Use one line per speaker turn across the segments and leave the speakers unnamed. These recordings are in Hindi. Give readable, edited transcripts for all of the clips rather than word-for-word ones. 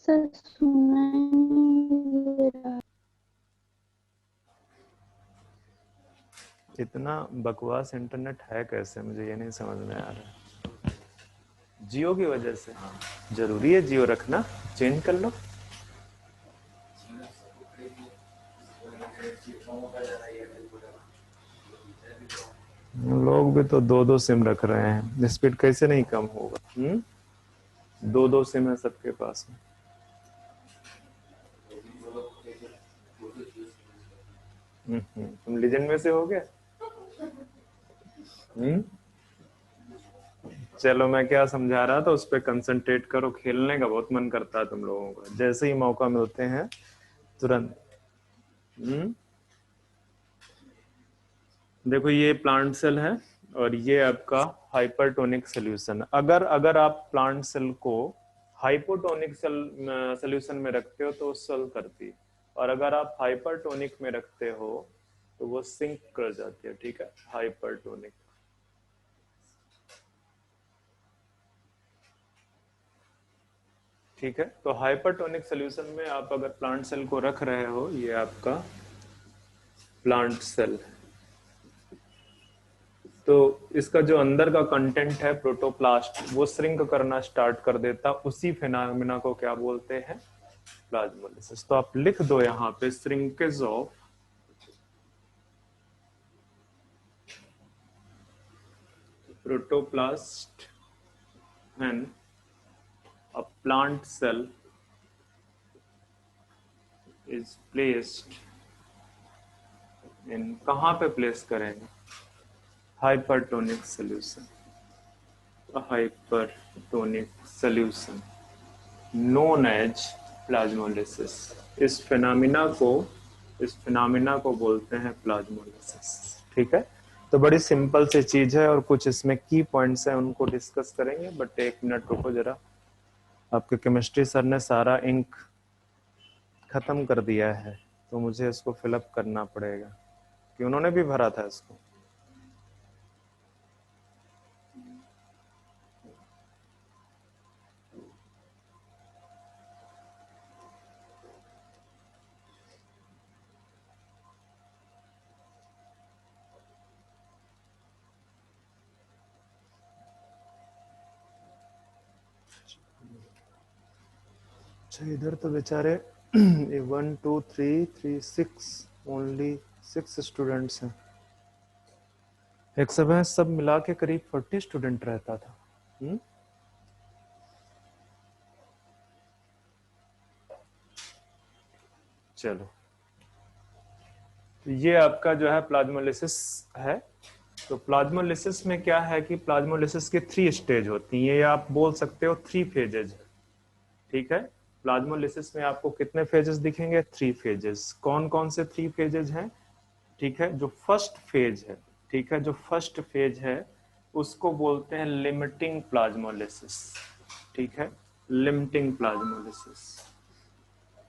सर सुनाई नहीं दे रहा।
इतना बकवास इंटरनेट है कैसे, मुझे ये नहीं समझ में आ रहा। जियो की वजह से? जरूरी है जियो रखना, चेंज कर लो। लोग भी तो दो दो सिम रख रहे हैं, स्पीड कैसे नहीं कम होगा? दो दो सिम है सबके पास में। तुम लीजेंड में से हो गया? चलो, मैं क्या समझा रहा था उस पर कंसंट्रेट करो। खेलने का बहुत मन करता है तुम लोगों का, जैसे ही मौका मिलते हैं तुरंत। देखो, ये प्लांट सेल है और ये आपका हाइपरटोनिक सोल्यूशन। अगर आप प्लांट सेल को हाइपोटोनिक सोल्यूशन में रखते हो तो वो सॉल्व करती है, और अगर आप हाइपरटोनिक में रखते हो तो वो सिंक कर जाती है। ठीक है, हाइपरटोनिक। ठीक है, तो हाइपरटोनिक सोल्यूशन में आप अगर प्लांट सेल को रख रहे हो, ये आपका प्लांट सेल, तो इसका जो अंदर का कंटेंट है प्रोटोप्लास्ट, वो श्रिंक करना स्टार्ट कर देता। उसी फिनोमेना को क्या बोलते हैं? प्लाज्मोलिसिस। तो आप लिख दो यहाँ पे, shrinkage of protoplast and a plant cell is placed in, कहाँ पे प्लेस करेंगे? Hypertonic solution. Hypertonic solution known as plasmolysis. इस फिनोमिना को बोलते हैं प्लाज्मोलिसिस। ठीक है, तो बड़ी सिंपल सी चीज है और कुछ इसमें की पॉइंट्स हैं, उनको डिस्कस करेंगे। बट एक मिनट रुको जरा, आपके केमिस्ट्री सर ने सारा इंक खत्म कर दिया है तो मुझे इसको फिलअप करना पड़ेगा, कि उन्होंने भी भरा था इसको। अच्छा, इधर तो बेचारे 1 2 3 3 6 ओनली 6 स्टूडेंट्स हैं। एक समय सब मिला के करीब 40 स्टूडेंट रहता था। चलो, तो ये आपका जो है प्लाज्मोलिसिस है। तो प्लाज्मोलिसिस में क्या है कि प्लाज्मोलिसिस के 3 स्टेज होती हैं, या आप बोल सकते हो 3 फेजेज। ठीक है, प्लाज्मोलिसिस में आपको कितने फेजेस दिखेंगे? 3 फेजेस। कौन कौन से 3 फेजेज हैं? ठीक है, जो फर्स्ट फेज है, ठीक है, जो फर्स्ट फेज है उसको बोलते हैं लिमिटिंग प्लाज्मोलिसिस। ठीक है, लिमिटिंग प्लाज्मोलिसिस।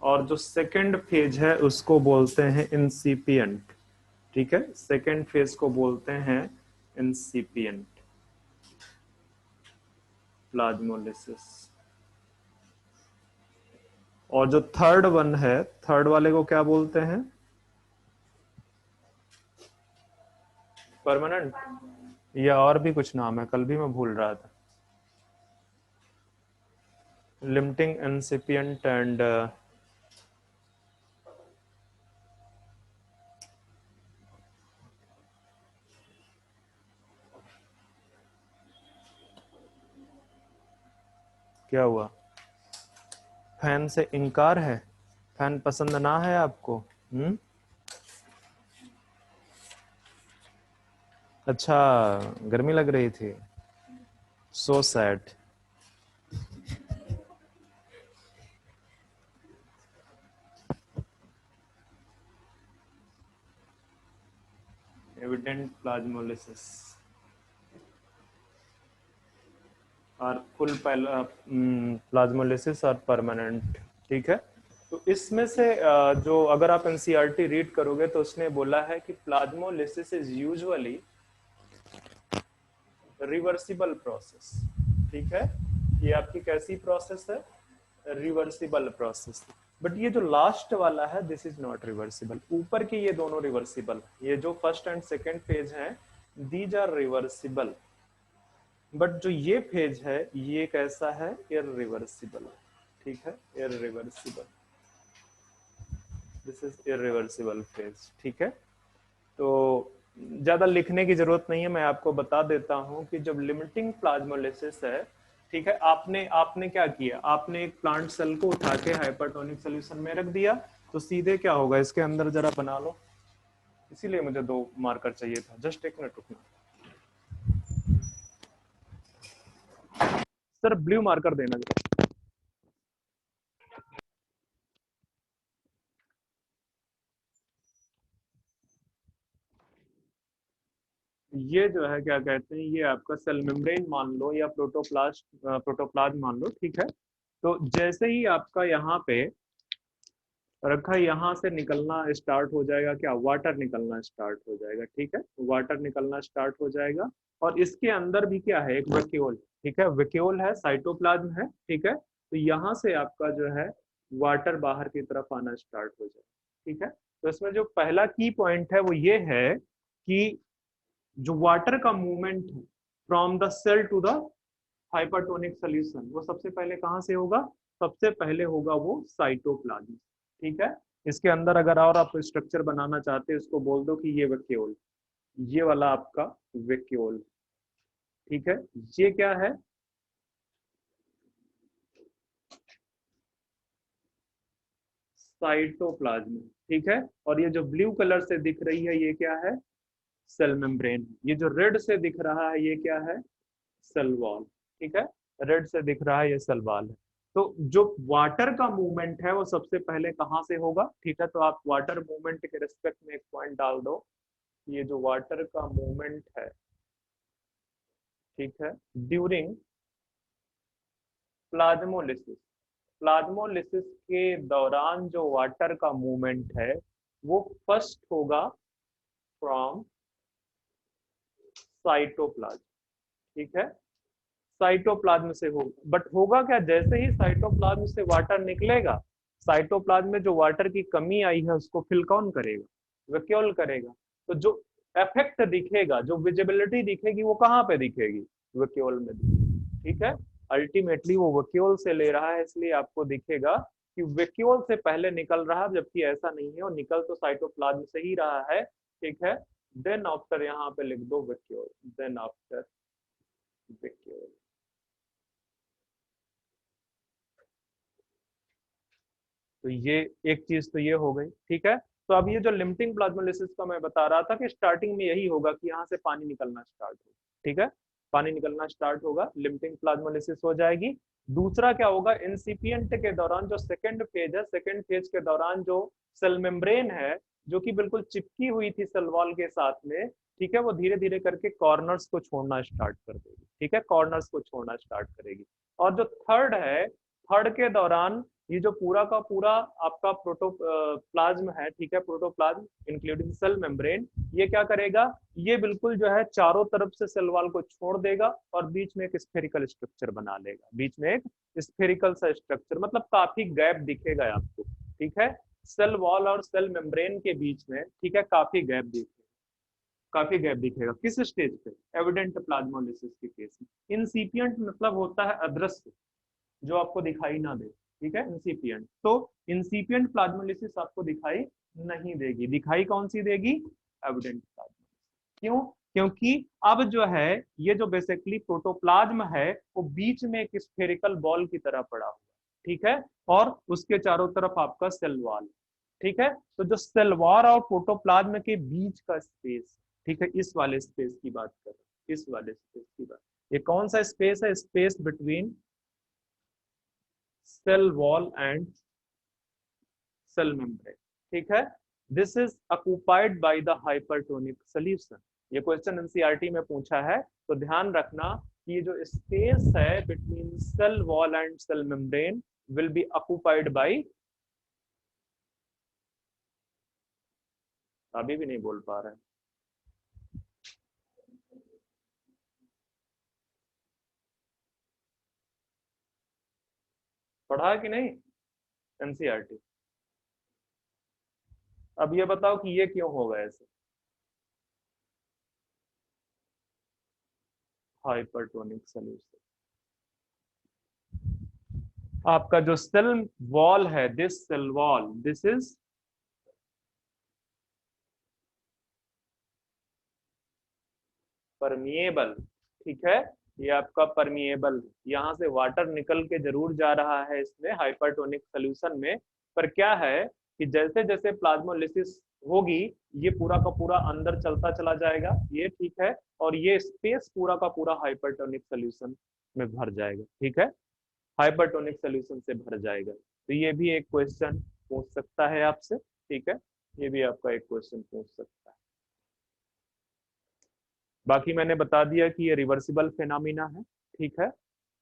और जो सेकंड फेज है उसको बोलते हैं इंसिपिएंट। ठीक है, सेकंड फेज को बोलते हैं इंसिपिएंट प्लाज्मोलिसिस। और जो थर्ड वन है, थर्ड वाले को क्या बोलते हैं? परमानेंट, या और भी कुछ नाम है, कल भी मैं भूल रहा था। लिमिटिंग, इंसिपिएंट एंड क्या हुआ? फैन से इनकार है? फैन पसंद ना है आपको? अच्छा, गर्मी लग रही थी। So sad. एविडेंट प्लाज्मोलिसिस और फुल प्लाज्मोलिसिस और परमानेंट। ठीक है, तो इसमें से जो अगर आप एनसीईआरटी रीड करोगे तो उसने बोला है कि plasmolysis is usually reversible process. ठीक है, ये आपकी कैसी प्रोसेस है? Reversible process. बट ये जो लास्ट वाला है दिस इज नॉट रिवर्सिबल। ऊपर के ये दोनों रिवर्सिबल, ये जो फर्स्ट एंड सेकेंड फेज है दीज आर रिवर्सिबल, बट जो ये फेज है ये कैसा है, इररिवर्सिबल। ठीक है, irreversible, this is irreversible phase. ठीक है, तो ज्यादा लिखने की जरूरत नहीं है, मैं आपको बता देता हूं कि जब लिमिटिंग प्लाज्मोलिसिस है, ठीक है, आपने आपने क्या किया, आपने एक प्लांट सेल को उठा के हाइपरटोनिक सोल्यूशन में रख दिया, तो सीधे क्या होगा, इसके अंदर जरा बना लो, इसीलिए मुझे 2 मार्कर चाहिए था, जस्ट एक मिनट रुकना सर, ब्लू मार्कर देना जरा। ये जो है क्या कहते हैं, ये आपका सेल मेम्ब्रेन मान लो या प्रोटोप्लास्ट प्रोटोप्लाज्म मान लो। ठीक है, तो जैसे ही आपका यहाँ पे रखा, यहाँ से निकलना स्टार्ट हो जाएगा, क्या, वाटर निकलना स्टार्ट हो जाएगा। ठीक है, वाटर निकलना स्टार्ट हो जाएगा, और इसके अंदर भी क्या है, एक वैक्यूल। ठीक है, वैक्यूल है, साइटोप्लाज्म है। ठीक है, तो यहाँ से आपका जो है वाटर बाहर की तरफ आना स्टार्ट हो जाएगा। ठीक है, तो इसमें जो पहला की पॉइंट है वो ये है कि जो वाटर का मूवमेंट है from the cell to the hypertonic solution, वो सबसे पहले कहाँ से होगा, सबसे पहले होगा वो साइटोप्लाज्म। ठीक है, इसके अंदर अगर और आप स्ट्रक्चर बनाना चाहते हैं, इसको बोल दो कि ये वैक्यूल, ये वाला आपका वैक्यूल। ठीक है, ये क्या है, साइटोप्लाज्म। ठीक है, और ये जो ब्लू कलर से दिख रही है ये क्या है, सेल मेम्ब्रेन। ये जो रेड से दिख रहा है ये क्या है, सेल वॉल। ठीक है, रेड से दिख रहा है ये सेल वॉल है। तो जो वाटर का मूवमेंट है वो सबसे पहले कहाँ से होगा। ठीक है, तो आप वाटर मूवमेंट के रिस्पेक्ट में एक पॉइंट डाल दो, ये जो वाटर का मूवमेंट है, ठीक है, ड्यूरिंग प्लाज्मोलिसिस, प्लाज्मोलिसिस के दौरान जो वाटर का मूवमेंट है वो फर्स्ट होगा फ्रॉम साइटोप्लाज्म। ठीक है, साइटोप्लाज्म से होगा, बट होगा क्या, जैसे ही साइटोप्लाज्म से वाटर निकलेगा, साइटोप्लाज्म में जो वाटर की कमी आई है उसको फिल कौन करेगा, वैक्यूल करेगा। तो जो इफेक्ट दिखेगा, जो विजिबिलिटी दिखेगी वो कहाँ पे दिखेगी, वैक्यूल में दिखेगी। ठीक है, अल्टीमेटली वो वैक्यूल से ले रहा है, इसलिए आपको दिखेगा कि वैक्यूल से पहले निकल रहा है, जबकि ऐसा नहीं है, और निकल तो साइटोप्लाज्म से ही रहा है। ठीक है, देन आफ्टर यहाँ पे लिख दो वैक्यूल, देन आफ्टर वैक्यूल। तो ये एक चीज तो ये हो गई। ठीक है, तो अब ये जो लिमिटिंग प्लाज्मोलिसिस का मैं बता रहा था कि स्टार्टिंग में यही होगा कि यहाँ से पानी निकलना स्टार्ट होगा। ठीक है, पानी निकलना स्टार्ट होगा, लिमिटिंग प्लाज्मोलिसिस हो जाएगी। दूसरा क्या होगा, इंसिपिएंट के दौरान जो सेकंड फेज है, सेकंड फेज के दौरान जो सेल मेम्ब्रेन है जो कि बिल्कुल चिपकी हुई थी सेल वॉल के साथ में, ठीक है, वो धीरे धीरे करके कॉर्नर्स को छोड़ना स्टार्ट कर देगी। ठीक है, कॉर्नर्स को छोड़ना स्टार्ट करेगी। और जो थर्ड है, थर्ड के दौरान ये जो पूरा का पूरा आपका प्रोटोप्लाज्म है, ठीक है, प्रोटोप्लाज्म इंक्लूडिंग सेल मेम्ब्रेन, ये क्या करेगा, ये बिल्कुल जो है चारों तरफ से सेल वॉल को छोड़ देगा और बीच में एक स्फेरिकल स्ट्रक्चर बना लेगा, बीच में एक स्फेरिकल सा स्ट्रक्चर, मतलब काफी गैप दिखेगा आपको। ठीक है, सेल वॉल और सेल मेम्ब्रेन के बीच में, ठीक है, काफी गैप दिखेगा, काफी गैप दिखेगा। किस स्टेज पे, एविडेंट प्लाज्मोलिसिस के केस में। इंसिपिएंट मतलब होता है अदृश्य, जो आपको दिखाई ना दे। ठीक है, इंसिपिएंट, तो इंसिपिएंट प्लाज्मोलिसिस आपको दिखाई नहीं देगी, दिखाई कौन सी देगी, एविडेंट प्लाज्मोलिसिस। क्यों, क्योंकि अब जो है ये जो बेसिकली प्रोटोप्लाज्म है वो बीच में एक स्फेरिकल बॉल की तरह पड़ा हुआ। ठीक है, और उसके चारों तरफ आपका सेल वॉल। ठीक है, तो जो सेल वॉल और प्रोटोप्लाज्म के बीच का स्पेस, ठीक है, इस वाले स्पेस की बात कर रहे हैं, इस वाले स्पेस की बात। ये कौन सा स्पेस है, space between cell wall and cell membrane। ठीक है, this is occupied by the hypertonic solution। ये क्वेश्चन एनसीईआरटी में पूछा है, तो ध्यान रखना कि ये जो स्पेस है between cell wall and cell membrane will be occupied by, अभी भी नहीं बोल पा रहे हैं, पढ़ा है कि नहीं एनसीईआरटी? अब ये बताओ कि ये क्यों होगा ऐसे, हाइपरटोनिक सॉल्यूशन। आपका जो सेल वॉल है, this cell wall, this is permeable, ठीक है, ये आपका परमिएबल, यहाँ से वाटर निकल के जरूर जा रहा है इसमें हाइपरटोनिक सोल्यूशन में, पर क्या है कि जैसे जैसे प्लाज्मोलिसिस होगी ये पूरा का पूरा अंदर चलता चला जाएगा, ये ठीक है, और ये स्पेस पूरा का पूरा हाइपरटोनिक सोल्यूशन में भर जाएगा, ठीक है, हाइपरटोनिक सोल्यूशन से भर जाएगा। तो ये भी एक क्वेश्चन पूछ सकता है आपसे, ठीक है, ये भी आपका एक क्वेश्चन पूछ सकता है। बाकी मैंने बता दिया कि ये रिवर्सिबल फेनामिना है, ठीक है,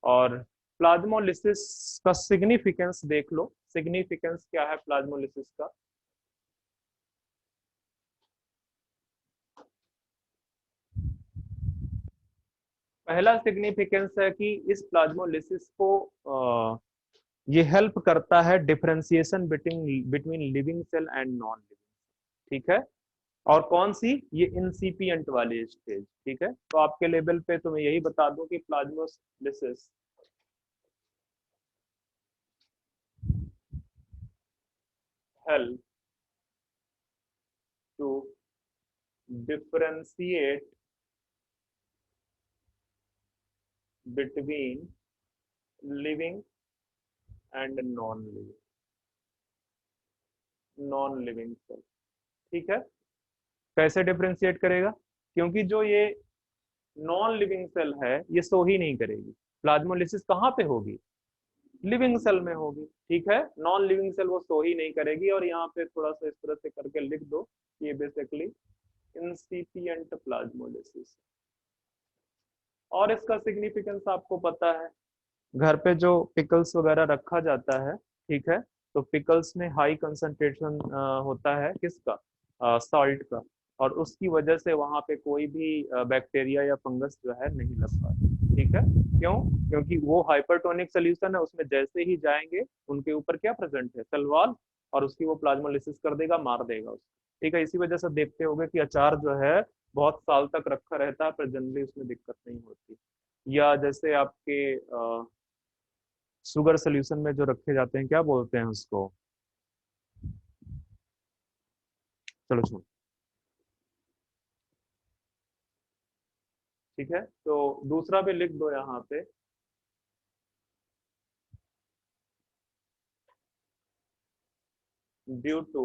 और प्लाज्मोलिसिस का सिग्निफिकेंस देख लो, सिग्निफिकेंस क्या है प्लाज्मोलिसिस का। पहला सिग्निफिकेंस है कि इस प्लाज्मोलिसिस को ये हेल्प करता है differentiation between between living cell and non living, ठीक है, और कौन सी, ये इंसिपिएंट वाली स्टेज, ठीक है। तो आपके लेवल पे तो मैं यही बता दूं कि plasmolysis help to differentiate between living and non living cell, ठीक है। कैसे डिफरेंशिएट करेगा, क्योंकि जो ये नॉन लिविंग सेल है ये सो ही नहीं करेगी, प्लाज्मोलिसिस कहाँ पे होगी, लिविंग सेल में होगी, ठीक है, नॉन लिविंग सेल वो सो ही नहीं करेगी, और यहाँ पे थोड़ा सा इस तरह से करके लिख दो, ये बेसिकली इंसिपिएंट प्लाज्मोलिसिस। और इसका सिग्निफिकेंस आपको पता है, घर पे जो पिकल्स वगैरह रखा जाता है, ठीक है, तो पिकल्स में हाई कंसंट्रेशन होता है किसका, सॉल्ट का, और उसकी वजह से वहां पे कोई भी बैक्टीरिया या फंगस जो है नहीं लग पाता, ठीक है, क्यों, क्योंकि वो हाइपरटोनिक सोल्यूशन है, उसमें जैसे ही जाएंगे उनके ऊपर क्या प्रेजेंट है, सेल वॉल, और उसकी वो प्लाज्मोलिसिस कर देगा, मार देगा उसको, ठीक है। इसी वजह से देखते होंगे कि अचार जो है बहुत साल तक रखा रहता है पर जनरली उसमें दिक्कत नहीं होती, या जैसे आपके शुगर सोल्यूशन में जो रखे जाते हैं, क्या बोलते हैं उसको, चलो छोड़, ठीक है। तो दूसरा भी लिख दो यहाँ पे, due to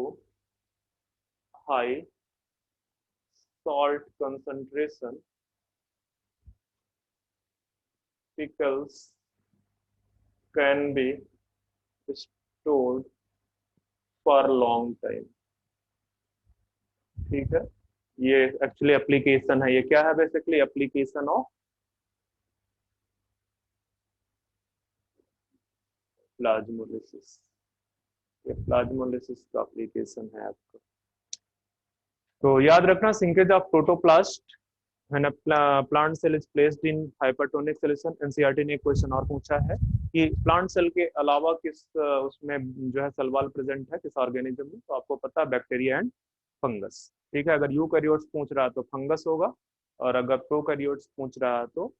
high salt concentration pickles can be stored for long time, ठीक है। ये एक्चुअली एप्लीकेशन है, ये क्या है, बेसिकली एप्लीकेशन ऑफ प्लाज्मोलिसिस, ये प्लाज्मोलिसिस का एप्लीकेशन है आपका। तो याद रखना, shrinkage of protoplast when a plant cell is placed in hypertonic solution, NCERT ने एक क्वेश्चन और पूछा है कि प्लांट सेल के अलावा किस उसमें जो है सेल वॉल प्रेजेंट है किस ऑर्गेनिज्म में, तो आपको पता है बैक्टीरिया एंड फंगस, ठीक है। अगर यूकैरियोट्स पूछ रहा है तो फंगस होगा, और अगर प्रोकैरियोट्स पूछ रहा है तो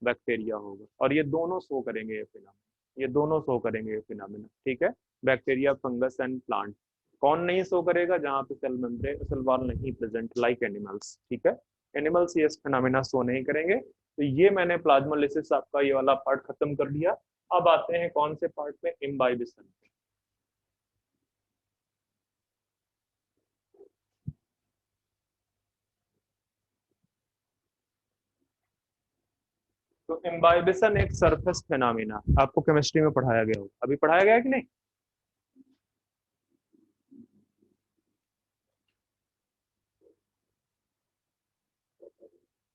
बैक्टीरिया होगा, और ये दोनों शो करेंगे ये फिनोमेना, ये दोनों शो करेंगे ये फिनोमेना, ठीक है, बैक्टीरिया फंगस एंड प्लांट। कौन नहीं शो करेगा, जहाँ पे सेल मेम्ब्रेन सेल वॉल नहीं प्रेजेंट, लाइक एनिमल्स, ठीक है, एनिमल्स ये फिनोमेना शो नहीं करेंगे। तो ये मैंने प्लाज्मोलिसिस आपका ये वाला पार्ट खत्म कर दिया। अब आते हैं कौन से पार्ट में, इम्बाइबिशन। तो इम्बाइबिशन एक सरफेस फिनोमेना, आपको केमिस्ट्री में पढ़ाया गया होगा, अभी पढ़ाया गया है कि नहीं,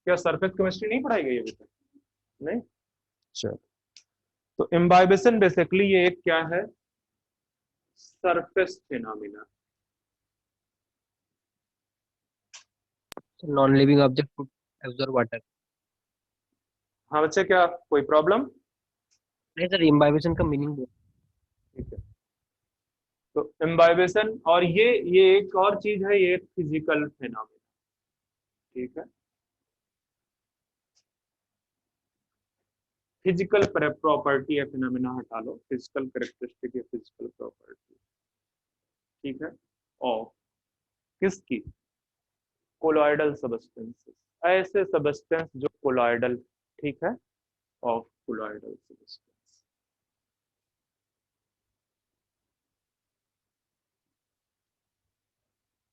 क्या सरफेस केमिस्ट्री नहीं पढ़ाई गई अभी तक, नहीं, चलो। तो इम्बाइबिशन बेसिकली ये एक क्या है, surface phenomena.
Non living object could absorb water.
हाँ बच्चे, क्या कोई प्रॉब्लम,
नहीं सर, इम्बाइबिशन का मीनिंग
ठीक है। तो इम्बाइबेशन, और ये एक और चीज है, ये एक फिजिकल फिनोमेना, ठीक है। फिजिकल प्रॉपर्टी है, फिनोमेना हटा लो, फिजिकल कैरेक्टरिस्टिक या फिजिकल प्रॉपर्टी, ठीक है। और किसकी? कोलॉइडल सब्सटेंसेस, ऐसे सब्सटेंस जो कोलॉइडल, ठीक है, ऑफ कोलॉइडल सब्सटेंस।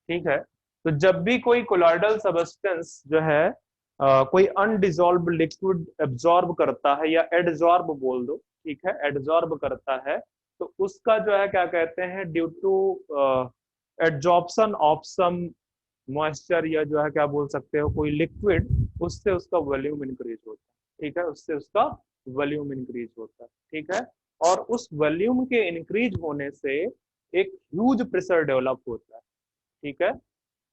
ठीक है। तो जब भी कोई कोलॉइडल सब्सटेंस जो है कोई अनडिजॉल्व लिक्विड एब्जॉर्ब करता है, या एडजॉर्ब बोल दो, ठीक है, एडजॉर्ब करता है, तो उसका जो है क्या कहते हैं, due to adsorption of some moisture, या जो है क्या बोल सकते हो, कोई लिक्विड, उससे उसका वॉल्यूम इंक्रीज होता है, ठीक है, उससे उसका वॉल्यूम इंक्रीज होता है, ठीक है। और उस वॉल्यूम के इंक्रीज होने से एक ह्यूज प्रेशर डेवलप होता है, ठीक है।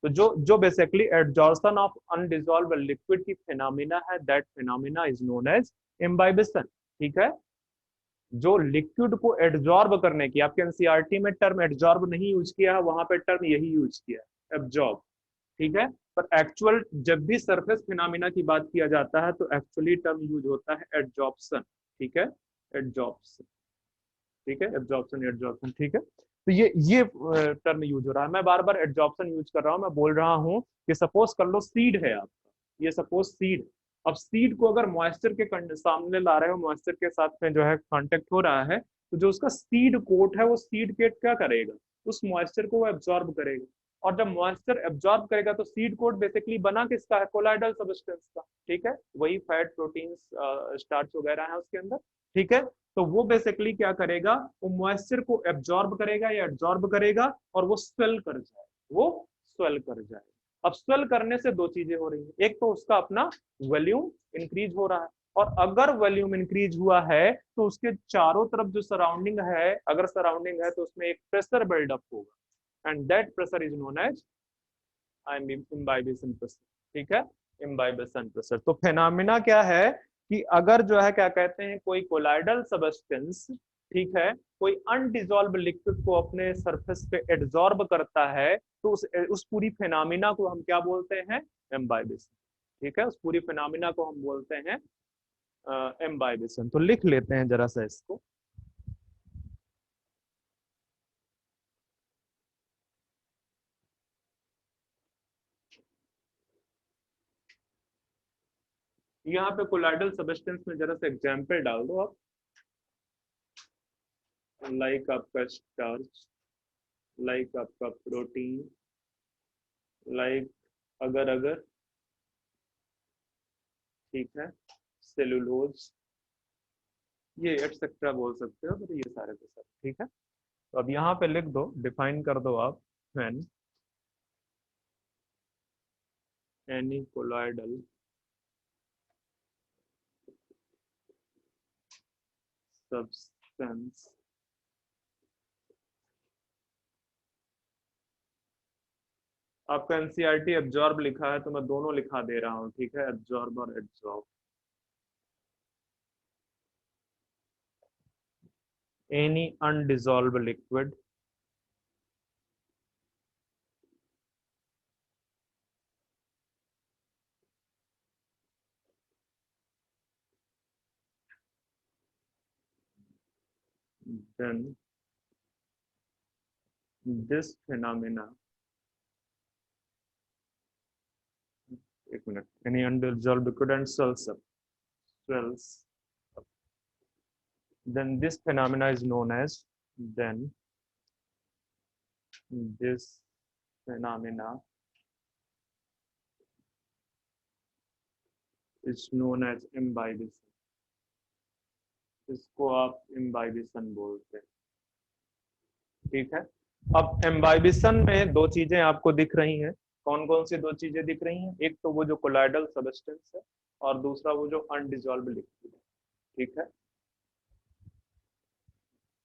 तो जो basically adsorption of undissolved liquid की फिनोमिना है, that phenomena is known as imbibition, ठीक है। जो लिक्विड को एडजॉर्ब करने की, आपके एनसीईआरटी में टर्म एडजॉर्ब नहीं यूज किया है, वहां पे टर्म यही यूज किया है, एब्जॉर्ब, ठीक है। पर एक्चुअल जब भी सरफेस फिनोमिना की बात किया जाता है तो एक्चुअली टर्म यूज होता है एडजॉर्प्शन, ठीक है, एडजॉर्प्शन, ठीक है, एब्जॉर्प्शन, एडजॉर्प्शन, ठीक है। तो ये टर्म यूज हो रहा है, मैं बार बार एडजॉर्प्शन यूज कर रहा हूँ, मैं बोल रहा हूँ कि सपोज कर लो सीड है आपका, ये सपोज सीड, अब सीड को अगर मॉइस्चर के सामने ला रहे हो, मॉइस्चर के साथ में जो है कांटेक्ट हो रहा है, तो जो उसका सीड कोट है, वो सीड केट क्या करेगा, उस मॉइस्चर को वो एब्जॉर्ब करेगा, और जब मॉइस्चर एब्जॉर्ब करेगा तो सीड कोट बेसिकली बना किसका है, कोलाइडल सब्सटेंस का, ठीक है, वही फैट, प्रोटीन, स्टार्च वगैरह है उसके अंदर, ठीक है। तो वो बेसिकली क्या करेगा, वो मॉइस्चर को एब्जॉर्ब करेगा या एब्जॉर्ब करेगा, और वो स्वेल कर जाए, वो स्वेल कर जाए। अब स्वेल करने से दो चीजें हो रही है, एक तो उसका अपना वॉल्यूम इंक्रीज हो रहा है, और अगर वॉल्यूम इंक्रीज हुआ है तो उसके चारों तरफ जो सराउंडिंग है, अगर सराउंडिंग है तो उसमें एक प्रेशर बिल्डअप होगा, and that pressure is known as imbibition pressure, ठीक है, इम्बाइबेशन प्रेशर। तो फेनोमेना क्या है कि अगर जो है क्या कहते हैं, कोई कोलाइडल सब्सटेंस, ठीक है, कोई अनडिजॉल्व लिक्विड को अपने सरफेस पे एड्सॉर्ब करता है, तो उस पूरी फेनोमेना को हम क्या बोलते हैं, इम्बाइबेशन, ठीक है, उस पूरी फेनोमेना को हम बोलते हैं इम्बाइबेशन। तो लिख लेते हैं जरा सा इसको, यहाँ पे कोलाइडल सब्सटेंस में जरा सा एग्जाम्पल डाल दो आप, लाइक आपका स्टार्च, लाइक आपका प्रोटीन, लाइक अगर अगर, ठीक है, सेलुलोज, ये एटसेट्रा बोल सकते हो, तो ये सारे के सारे, ठीक है। तो अब यहाँ पे लिख दो, डिफाइन कर दो आप, व्हेन एनी कोलॉइडल सब्सटेंस आपका एनसीईआरटी एब्जॉर्ब लिखा है, तो मैं दोनों लिखा दे रहा हूँ, ठीक है, एब्जॉर्ब और absorb, any undissolved liquid then this phenomena, एक minute, any undissolved liquid and swells up, then this phenomena is known as, then this phenomena is known as imbibition, इसको आप इम्बाइबिशन बोलते हैं, ठीक है। अब इम्बाइबिशन में दो चीजें आपको दिख रही हैं, कौन कौन सी दो चीजें दिख रही हैं, एक तो वो जो कोलाइडल सब्सटेंस है, और दूसरा वो जो अनडिजॉल्व लिक्विड है, ठीक है।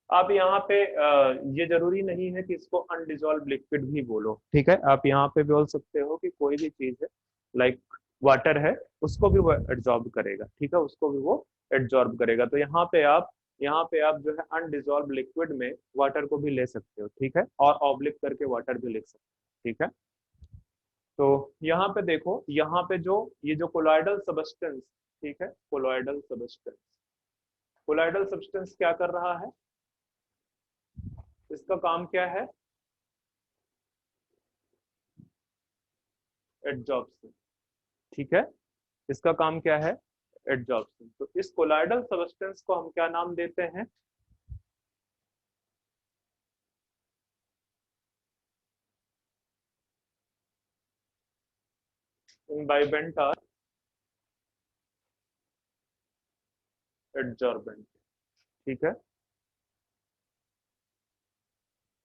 आप यहाँ पे ये जरूरी नहीं है कि इसको अनडिजॉल्व लिक्विड भी बोलो, ठीक है, आप यहाँ पे बोल सकते हो कि कोई भी चीज है, लाइक वाटर है, उसको भी वो एब्जॉर्ब करेगा, ठीक है, उसको भी वो एब्जॉर्ब करेगा। तो यहाँ पे आप यहाँ पे आप जो है अनडिजॉल्व लिक्विड में वाटर को भी ले सकते हो, ठीक है, और ऑब्लिक करके वाटर भी लिख सकते हो, ठीक है। तो यहाँ पे देखो, यहाँ पे जो ये जो कोलॉइडल सबस्टेंस, ठीक है, कोलॉइडल सबस्टेंस, कोलॉइडल सब्सटेंस क्या कर रहा है, इसका काम क्या है, एडजॉर्प्शन, ठीक है, इसका काम क्या है, एडजॉर्प्शन। तो इस कोलॉइडल सब्सटेंस को हम क्या नाम देते हैं, इम्बाइबेंट और एडजॉर्बेंट, ठीक है।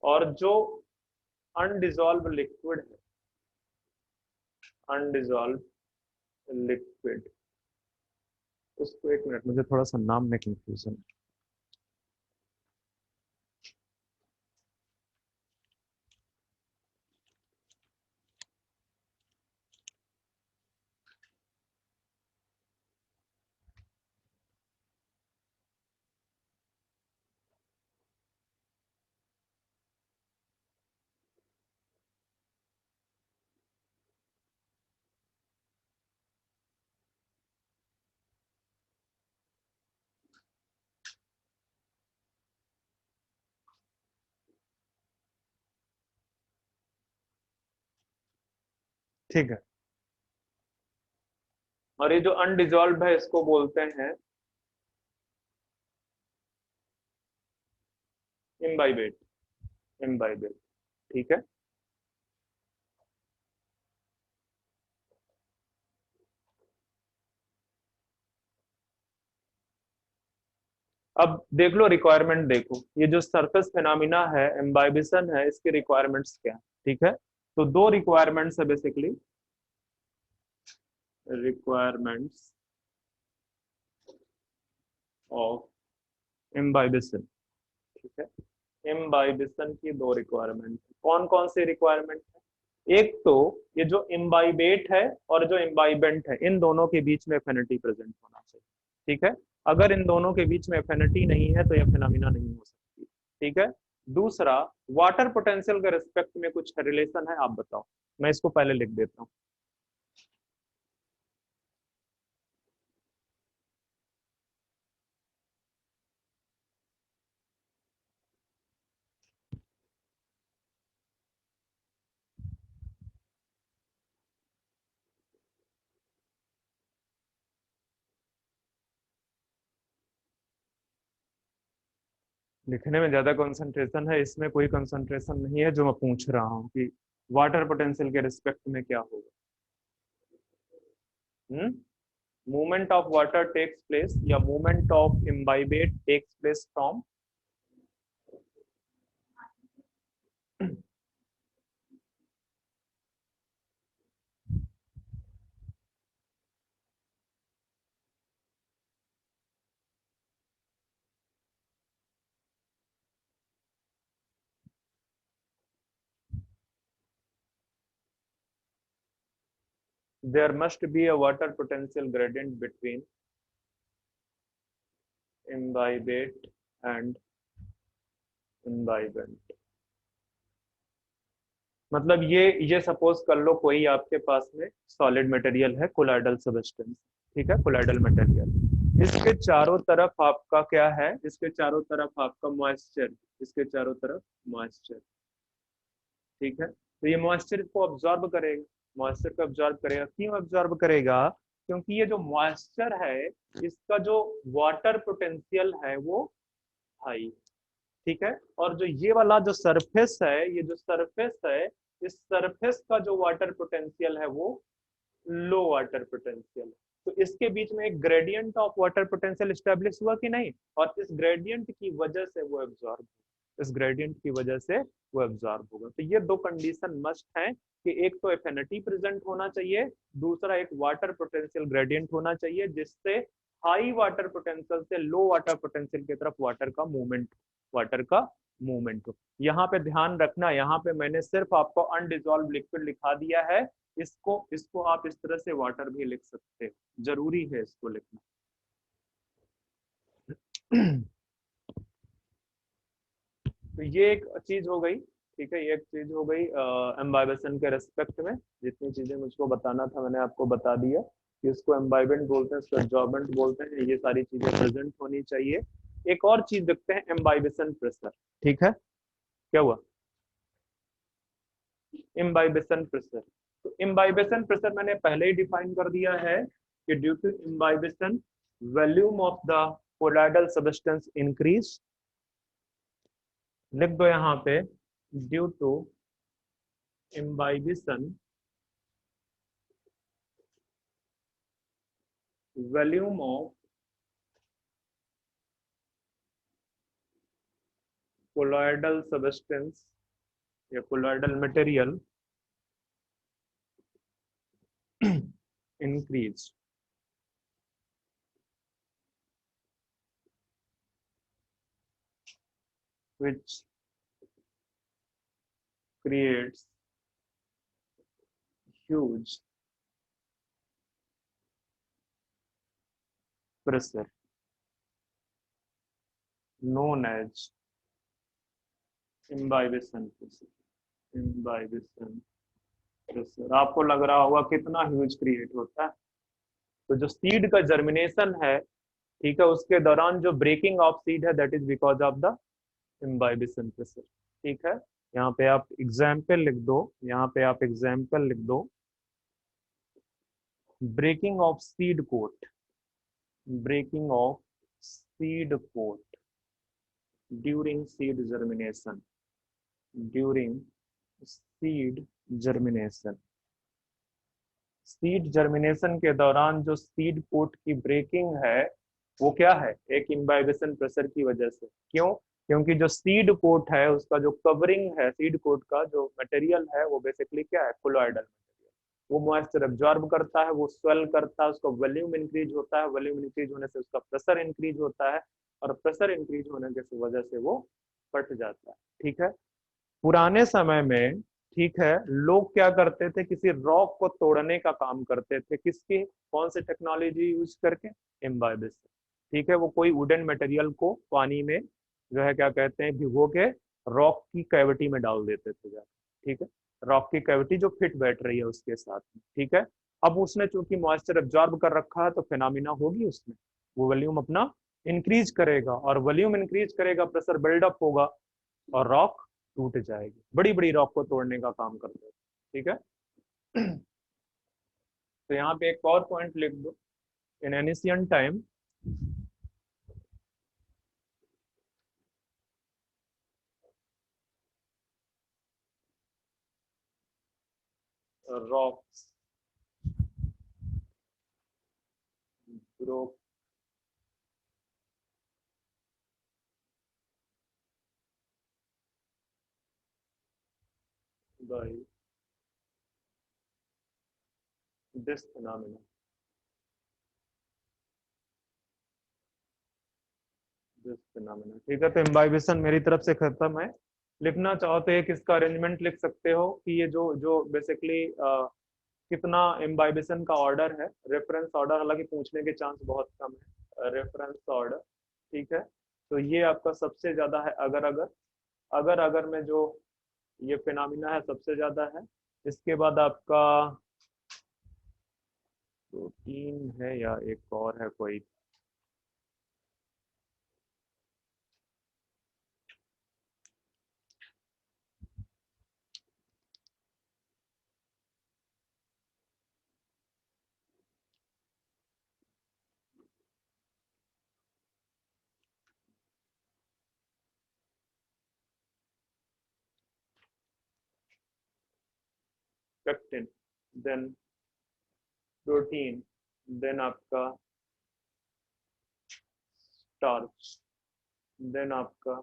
और जो अनडिजॉल्व लिक्विड है, अनडिजॉल्व लिक्विड, उसको एक मिनट, मुझे थोड़ा सा नाम में कंफ्यूजन है। ठीक है, और ये जो अनडिजॉल्व है इसको बोलते हैं इम्बाइबेट, इम्बाइबेट, ठीक है। अब देख लो रिक्वायरमेंट, देखो ये जो सरफेस फिनोमिना है, इम्बाइबिशन है, इसके रिक्वायरमेंट्स क्या है, ठीक है। तो दो रिक्वायरमेंट्स है बेसिकली, रिक्वायरमेंट्स ऑफ इम्बाइबिशन, ठीक है। इम्बाइबिशन की दो रिक्वायरमेंट, कौन कौन सी रिक्वायरमेंट है, एक तो ये जो इम्बाइबेट है और जो इम्बाइबेंट है, इन दोनों के बीच में एफिनिटी प्रेजेंट होना चाहिए, ठीक है। अगर इन दोनों के बीच में एफिनिटी नहीं है तो यह फिनोमिना नहीं हो सकती, ठीक है। दूसरा, वाटर पोटेंशियल के रिस्पेक्ट में कुछ रिलेशन है, आप बताओ, मैं इसको पहले लिख देता हूँ। लिखने में ज्यादा कंसंट्रेशन है, इसमें कोई कंसंट्रेशन नहीं है, जो मैं पूछ रहा हूँ कि वाटर पोटेंशियल के रिस्पेक्ट में क्या होगा। Movement of water takes place या movement of imbibate takes place from, there must be a water potential gradient between imbibate and imbibant। मतलब ये सपोज कर लो कोई आपके पास में सॉलिड मटेरियल है, कोलाइडल सबस्टेंस, ठीक है, कोलाइडल मटेरियल, इसके चारों तरफ आपका क्या है, इसके चारों तरफ आपका मॉइस्चर, इसके चारों तरफ मॉइस्चर, ठीक है। तो ये मॉइस्चर को ऑब्जॉर्ब करेगा, मॉइस्चर को ऑब्जॉर्ब करेगा, क्यों ऑब्जॉर्ब करेगा, क्योंकि ये जो मॉइस्चर है इसका जो वाटर पोटेंशियल है वो हाई, ठीक है। और जो ये वाला जो सरफेस है, ये जो सरफेस है, इस सरफेस का जो वाटर पोटेंशियल है वो लो वाटर पोटेंशियल है। तो इसके बीच में एक gradient of water potential establish हुआ कि नहीं, और इस ग्रेडियंट की वजह से वो एब्जॉर्ब, इस ग्रेडियंट की वजह से वो एब्जॉर्ब होगा। तो ये दो कंडीशन मस्ट हैं कि एक तो एफिनिटी प्रेजेंट होना चाहिए, दूसरा एक वाटर पोटेंशियल ग्रेडियंट होना चाहिए, जिससे हाई वाटर पोटेंशियल से लो वाटर पोटेंशियल की तरफ वाटर का मूवमेंट, वाटर का मूवमेंट हो। यहाँ पे ध्यान रखना, यहाँ पे मैंने सिर्फ आपको अनडिजॉल्व लिक्विड लिखा दिया है, इसको इसको आप इस तरह से वाटर भी लिख सकते हो, जरूरी है इसको लिखना। तो ये एक चीज हो गई, ठीक है, ये एक चीज हो गई एम्बाइबेशन के रेस्पेक्ट में। जितनी चीजें मुझको बताना था मैंने आपको बता दिया कि इसको एम्बाइबेंट बोलते हैं, इसको एब्जॉर्बेंट बोलते हैं, ये सारी चीजें प्रेजेंट होनी चाहिए। एक और चीज देखते हैं, एम्बाइबेशन प्रेशर, ठीक है, क्या हुआ, इम्बाइबेशन प्रेशर। तो इम्बाइबेशन प्रेशर मैंने पहले ही डिफाइन कर दिया है कि due to imbibition volume of the colloidal substance increase. लिख दो यहाँ पे, due to imbibition volume of colloidal substance या colloidal material increase, which creates huge pressure known as imbibation pressure। imbibation pressure आपको लग रहा होगा कितना ह्यूज क्रिएट होता है। तो जो सीड का जर्मिनेशन है, ठीक है, उसके दौरान जो ब्रेकिंग ऑफ सीड है that is because of the imbibition pressure, ठीक है। यहाँ पे आप एग्जाम्पल लिख दो, यहाँ पे आप एग्जाम्पल लिख दो, breaking of seed coat, breaking of seed coat during seed germination, during seed germination। Seed germination के दौरान जो सीड कोट की ब्रेकिंग है वो क्या है, एक इम्बाइबेशन प्रेशर की वजह से। क्यों? क्योंकि जो सीड कोट है उसका जो कवरिंग है, सीड कोट का जो मटेरियल है वो बेसिकली क्या है, कोलॉइडल मटेरियल। वो मॉइस्चर एब्जॉर्ब करता है, वो स्वेल करता है, उसका वॉल्यूम इंक्रीज होता है, वॉल्यूम इंक्रीज होने से उसका प्रेशर इंक्रीज होता है, और प्रेशर इंक्रीज होने की वजह से वो फट जाता है, ठीक है। पुराने समय में, ठीक है, लोग क्या करते थे, किसी रॉक को तोड़ने का काम करते थे, किसकी, कौन सी टेक्नोलॉजी यूज करके, इम्बाइबेशन, ठीक है। वो कोई वुडन मटेरियल को पानी में जो है क्या कहते हैं, भिगो के रॉक की कैविटी में डाल देते थे जाकर, ठीक है, रॉक की कैविटी जो फिट बैठ रही है उसके साथ में, ठीक है। अब उसने चूंकि मॉइस्चर एब्जॉर्ब कर रखा है तो फिनोमिना होगी उसमें, वो वॉल्यूम अपना इंक्रीज करेगा, और वॉल्यूम इंक्रीज करेगा, प्रेशर बिल्डअप होगा और रॉक टूट जाएगी। बड़ी बड़ी रॉक को तोड़ने का काम करते हैं, ठीक है। तो यहाँ पे एक और पॉइंट लिख दो, in ancient time rocks broke by this phenomena। ठीक है, तो इम्बाइबेशन मेरी तरफ से खत्म है। लिखना चाहो तो एक इसका अरेंजमेंट लिख सकते हो कि ये जो जो बेसिकली कितना इम्बाइबेशन का ऑर्डर है, रेफरेंस ऑर्डर, हालांकि पूछने के चांस बहुत कम है, रेफरेंस ऑर्डर, ठीक है। तो ये आपका सबसे ज्यादा है, अगर अगर अगर अगर में जो ये फिनोमिना है सबसे ज्यादा है। इसके बाद आपका प्रोटीन है या एक और है कोई, पेक्टिन, देन प्रोटीन, देन आपका स्टार्च, देन आपका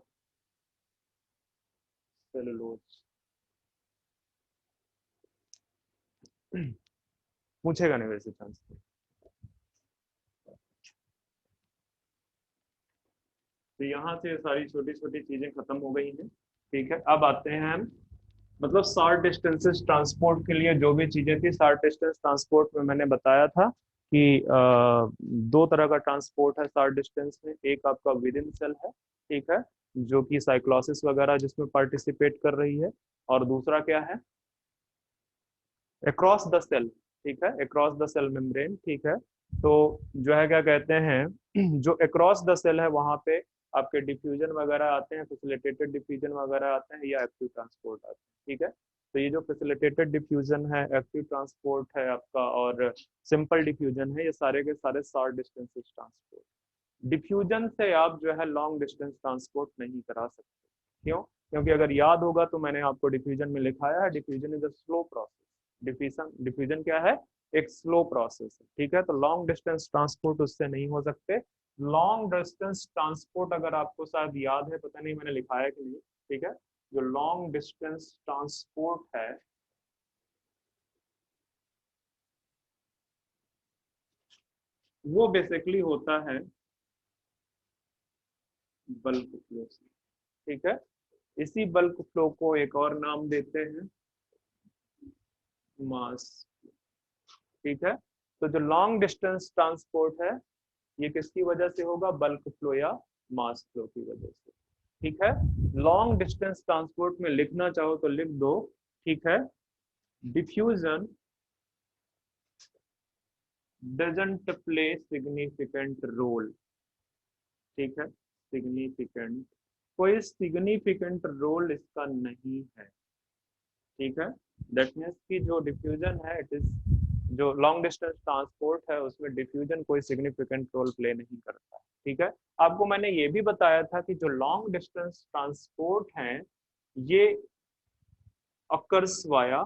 सेलुलोज। पूछेगा नहीं वैसे चांस। तो यहाँ से सारी छोटी छोटी चीजें खत्म हो गई हैं, ठीक है। अब आते हैं हम, मतलब शॉर्ट डिस्टेंसेस ट्रांसपोर्ट के लिए जो भी चीजें थी, शॉर्ट डिस्टेंस ट्रांसपोर्ट में मैंने बताया था कि दो तरह का ट्रांसपोर्ट है शॉर्ट डिस्टेंस में। एक आपका विद इन सेल है, ठीक है, जो कि साइक्लोसिस वगैरह जिसमें पार्टिसिपेट कर रही है, और दूसरा क्या है, अक्रॉस द सेल, ठीक है, अक्रॉस द सेल मेम्ब्रेन, ठीक है। तो जो है क्या कहते हैं, जो अक्रॉस द सेल है वहां पे आपके डिफ्यूजन वगैरह आते हैं, फैसिलिटेटेड डिफ्यूजन वगैरह आते हैं या एक्टिव ट्रांसपोर्ट आते हैं, ठीक है। तो ये जो फैसिलिटेटेड डिफ्यूजन है, एक्टिव ट्रांसपोर्ट है आपका, और सिंपल डिफ्यूजन है, ये सारे के सारे शॉर्ट डिस्टेंसेज ट्रांसपोर्ट। डिफ्यूजन से आप जो है लॉन्ग डिस्टेंस ट्रांसपोर्ट नहीं करा सकते। क्यों? क्योंकि अगर याद होगा तो मैंने आपको डिफ्यूजन में लिखाया है, diffusion is a slow process. Diffusion क्या है? एक स्लो प्रोसेस है, ठीक है। तो लॉन्ग डिस्टेंस ट्रांसपोर्ट उससे नहीं हो सकते। लॉन्ग डिस्टेंस ट्रांसपोर्ट अगर आपको शायद याद है, पता नहीं मैंने लिखा है कि नहीं, ठीक है, जो लॉन्ग डिस्टेंस ट्रांसपोर्ट है वो बेसिकली होता है बल्क फ्लो से, ठीक है। इसी बल्क फ्लो को एक और नाम देते हैं मास, ठीक है। तो जो लॉन्ग डिस्टेंस ट्रांसपोर्ट है ये किसकी वजह से होगा? बल्क फ्लो या मास फ्लो की वजह से, ठीक है। लॉन्ग डिस्टेंस ट्रांसपोर्ट में लिखना चाहो तो लिख दो, ठीक है, diffusion doesn't play significant role, ठीक है, सिग्निफिकेंट, कोई सिग्निफिकेंट रोल इसका नहीं है, ठीक है। दैट मीन्स कि जो डिफ्यूजन है इट इज, जो लॉन्ग डिस्टेंस ट्रांसपोर्ट है उसमें डिफ्यूजन कोई सिग्निफिकेंट रोल प्ले नहीं करता है, ठीक है। आपको मैंने ये भी बताया था कि जो लॉन्ग डिस्टेंस ट्रांसपोर्ट हैं ये अकर्स वाया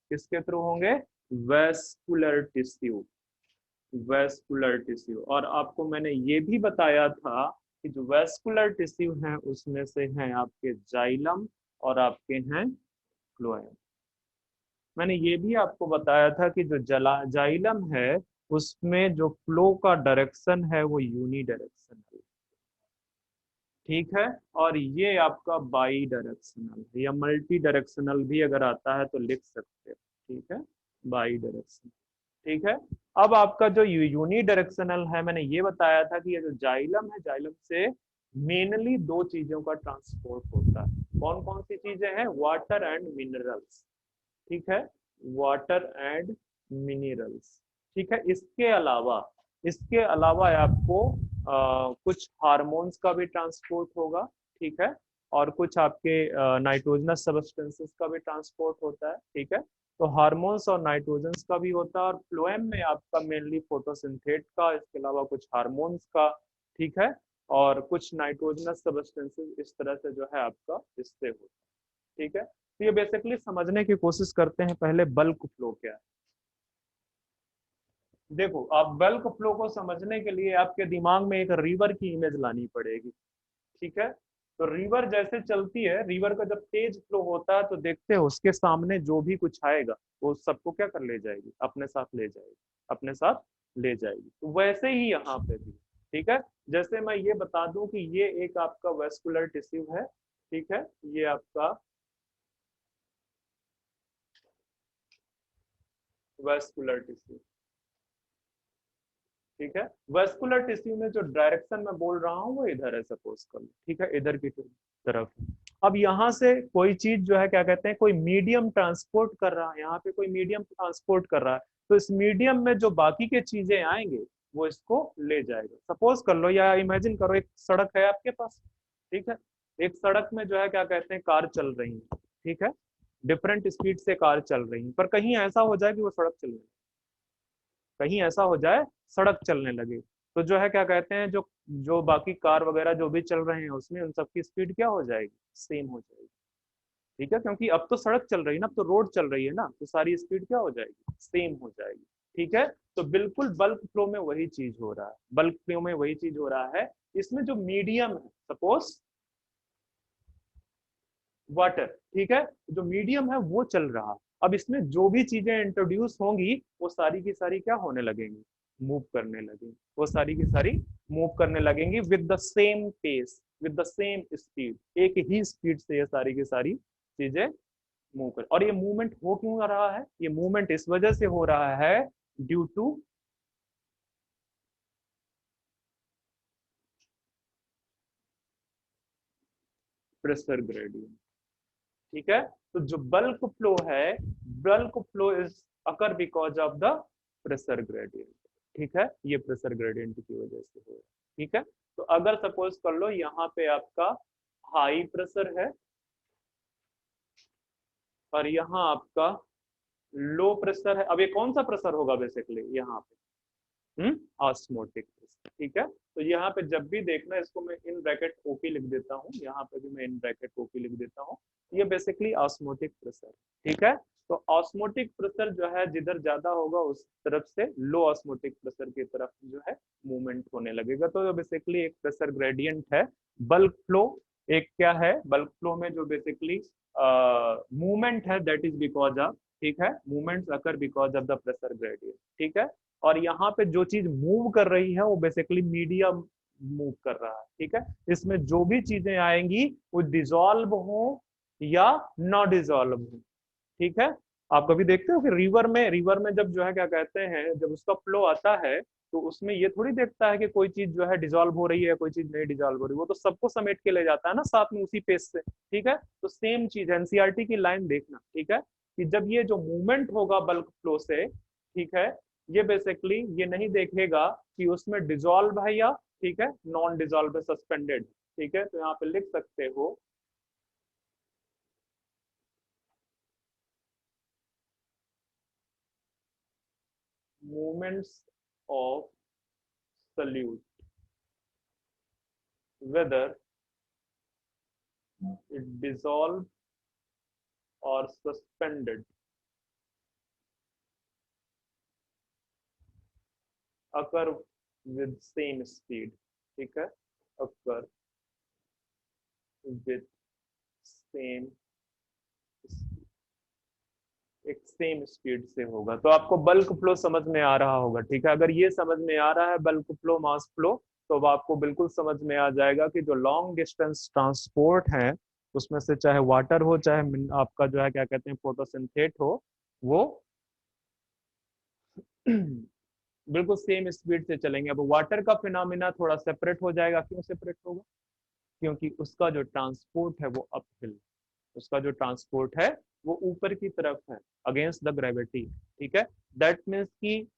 किसके थ्रू होंगे? Vascular tissue, vascular tissue. और आपको मैंने ये भी बताया था कि जो वेस्कुलर टिश्यू हैं उसमें से हैं आपके जाइलम और आपके हैं फ्लोएम। मैंने ये भी आपको बताया था कि जो जाइलम है उसमें जो फ्लो का डायरेक्शन है वो यूनी डायरेक्शनल, ठीक है। और ये आपका बाई डायरेक्शनल है, या मल्टी डायरेक्शनल भी अगर आता है तो लिख सकते हो, ठीक है, बाई डायरेक्शनल, ठीक है। अब आपका जो यूनी डायरेक्शनल है, मैंने ये बताया था कि ये जो जाइलम है, जाइलम से मेनली दो चीजों का ट्रांसपोर्ट होता है। कौन कौन सी चीजें हैं? वाटर एंड मिनरल्स, ठीक है, वाटर एंड मिनरल्स, ठीक है। इसके अलावा आपको कुछ हार्मोन्स का भी ट्रांसपोर्ट होगा, ठीक है, और कुछ आपके नाइट्रोजनस सब्सटेंसेस का भी ट्रांसपोर्ट होता है, ठीक है। तो हार्मोन्स और नाइट्रोजन्स का भी होता है, और फ्लोएम में आपका मेनली फोटोसिंथेट का, इसके अलावा कुछ हार्मोन्स का, ठीक है, और कुछ नाइट्रोजनस सब्सटेंसेस, इस तरह से जो है आपका इससे होता है, ठीक है। तो ये बेसिकली समझने की कोशिश करते हैं पहले बल्क फ्लो क्या है। देखो, आप बल्क फ्लो को समझने के लिए आपके दिमाग में एक रिवर की इमेज लानी पड़ेगी, ठीक है। तो रिवर जैसे चलती है, रिवर का जब तेज फ्लो होता है तो देखते हो उसके सामने जो भी कुछ आएगा वो सबको क्या कर ले जाएगी? अपने साथ ले जाएगी, अपने साथ ले जाएगी। तो वैसे ही यहाँ पे भी, ठीक है। जैसे मैं ये बता दूं कि ये एक आपका वेस्कुलर टिश्यू है, ठीक है, ये आपका वेस्कुलर टिश्यू, ठीक है। वेस्कुलर टिश्यू में जो डायरेक्शन मैं बोल रहा हूँ वो इधर है, सपोज कर लो, ठीक है, इधर की तरफ। अब यहाँ से कोई चीज जो है क्या कहते हैं, कोई मीडियम ट्रांसपोर्ट कर रहा है, यहाँ पे कोई मीडियम ट्रांसपोर्ट कर रहा है, तो इस मीडियम में जो बाकी के चीजें आएंगे वो इसको ले जाएगा। सपोज कर लो या इमेजिन करो एक सड़क है आपके पास, ठीक है, एक सड़क में जो है क्या कहते हैं कार चल रही है, ठीक है, डिफरेंट स्पीड से कार चल रही है, पर कहीं ऐसा हो जाए कि वो सड़क चल रही, कहीं ऐसा हो जाए सड़क चलने लगे, तो जो है क्या कहते हैं, जो जो बाकी कार वगैरह जो भी चल रहे हैं उसमें उन सबकी स्पीड क्या हो जाएगी? सेम हो जाएगी, ठीक है, क्योंकि अब तो सड़क चल रही है ना, अब तो रोड चल रही है ना, तो सारी स्पीड क्या हो जाएगी? सेम हो जाएगी, ठीक है। तो बिल्कुल बल्क फ्लो में वही चीज हो रहा है, बल्क फ्लो में वही चीज हो रहा है। इसमें जो मीडियम है, सपोज वाटर, ठीक है, जो मीडियम है वो चल रहा। अब इसमें जो भी चीजें इंट्रोड्यूस होंगी वो सारी की सारी क्या होने लगेंगी? मूव करने लगेंगी, वो सारी की सारी मूव करने लगेंगी with the same pace, with the same speed, एक ही स्पीड से ये सारी की सारी चीजें मूव कर। और ये मूवमेंट हो क्यों रहा है? ये मूवमेंट इस वजह से हो रहा है ड्यू टू प्रेशर ग्रेडियंट। ठीक है, तो जो बल्क फ्लो है, bulk flow is occur because of the pressure gradient. ठीक है, ये प्रेशर ग्रेडियंट की वजह से हो रहा है। ठीक है, तो अगर सपोज कर लो यहाँ पे आपका हाई प्रेशर है और यहाँ आपका लो प्रेशर है, अब ये कौन सा प्रेशर होगा बेसिकली यहाँ पे, ऑस्मोटिक प्रेशर। ठीक है, तो यहाँ पे जब भी देखना, इसको मैं इन ब्रैकेट ओपी लिख देता हूँ, यहाँ पे भी मैं इन ब्रैकेट ओपी लिख देता हूँ, ये बेसिकली ऑस्मोटिक प्रेशर। ठीक है, तो ऑस्मोटिक प्रेशर जो है जिधर ज्यादा होगा उस तरफ से लो ऑस्मोटिक प्रेशर की तरफ जो है मूवमेंट होने लगेगा। तो बेसिकली एक प्रेशर ग्रेडियंट है। बल्क फ्लो एक क्या है, बल्क फ्लो में जो बेसिकली मूवमेंट है दैट इज बिकॉज ऑफ, ठीक है, movements occur because of the pressure gradient. ठीक है, और यहाँ पे जो चीज मूव कर रही है वो बेसिकली मीडियम मूव कर रहा है। ठीक है, इसमें जो भी चीजें आएंगी वो डिजॉल्व हो या ना डिजॉल्व हो। ठीक है, आप कभी देखते हो कि रिवर में जब जो है क्या कहते हैं, जब उसका फ्लो आता है तो उसमें ये थोड़ी देखता है कि कोई चीज जो है डिजॉल्व हो रही है, कोई चीज नहीं डिजॉल्व हो रही, वो तो सबको समेट के ले जाता है ना साथ में उसी पेस से। ठीक है, तो सेम चीज एनसीईआरटी की लाइन देखना। ठीक है, कि जब ये जो मूवमेंट होगा बल्क फ्लो से, ठीक है, ये बेसिकली ये नहीं देखेगा कि उसमें डिजॉल्व है या, ठीक है, नॉन डिजॉल्व है, सस्पेंडेड। ठीक है, तो यहाँ पे लिख सकते हो movements of solute, whether it dissolved or suspended, occur with same speed। ठीक है, occur with same speed, एक सेम स्पीड से होगा। तो आपको बल्क फ्लो समझ में आ रहा होगा। ठीक है, अगर ये समझ में आ रहा है बल्क फ्लो, मास फ्लो, तो अब आपको बिल्कुल समझ में आ जाएगा कि जो लॉन्ग डिस्टेंस ट्रांसपोर्ट है उसमें से चाहे वाटर हो चाहे आपका जो है क्या कहते हैं फोटोसिंथेट हो, वो बिल्कुल सेम स्पीड से चलेंगे। अब वाटर का फिनोमिना थोड़ा सेपरेट हो जाएगा। क्यों सेपरेट होगा? क्योंकि उसका जो ट्रांसपोर्ट है वो अपहिल, उसका जो ट्रांसपोर्ट है वो ऊपर की तरफ है, अगेंस्ट द ग्रेविटी। ठीक है, दैट मीन्स कि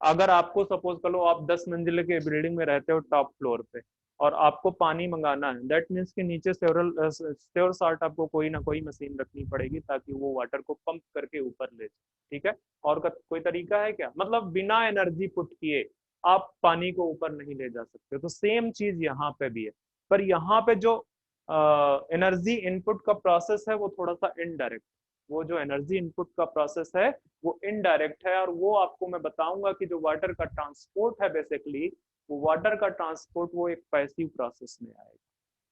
अगर आपको सपोज कर लो आप 10 मंजिले के बिल्डिंग में रहते हो टॉप फ्लोर पे, और आपको पानी मंगाना है, दैट मीन्स कि नीचे श्योर शॉर्ट आपको कोई ना कोई मशीन रखनी पड़ेगी ताकि वो वाटर को पंप करके ऊपर ले जाए। ठीक है, और कोई तरीका है क्या? मतलब बिना एनर्जी पुट किए आप पानी को ऊपर नहीं ले जा सकते। तो सेम चीज यहाँ पे भी है, पर यहाँ पे जो एनर्जी इनपुट का प्रोसेस है वो थोड़ा सा इनडायरेक्ट, वो जो एनर्जी इनपुट का प्रोसेस है वो इनडायरेक्ट है। और वो आपको मैं बताऊंगा कि जो वाटर का ट्रांसपोर्ट है बेसिकली, वो वाटर का ट्रांसपोर्ट वो एक पैसिव प्रोसेस में आएगा।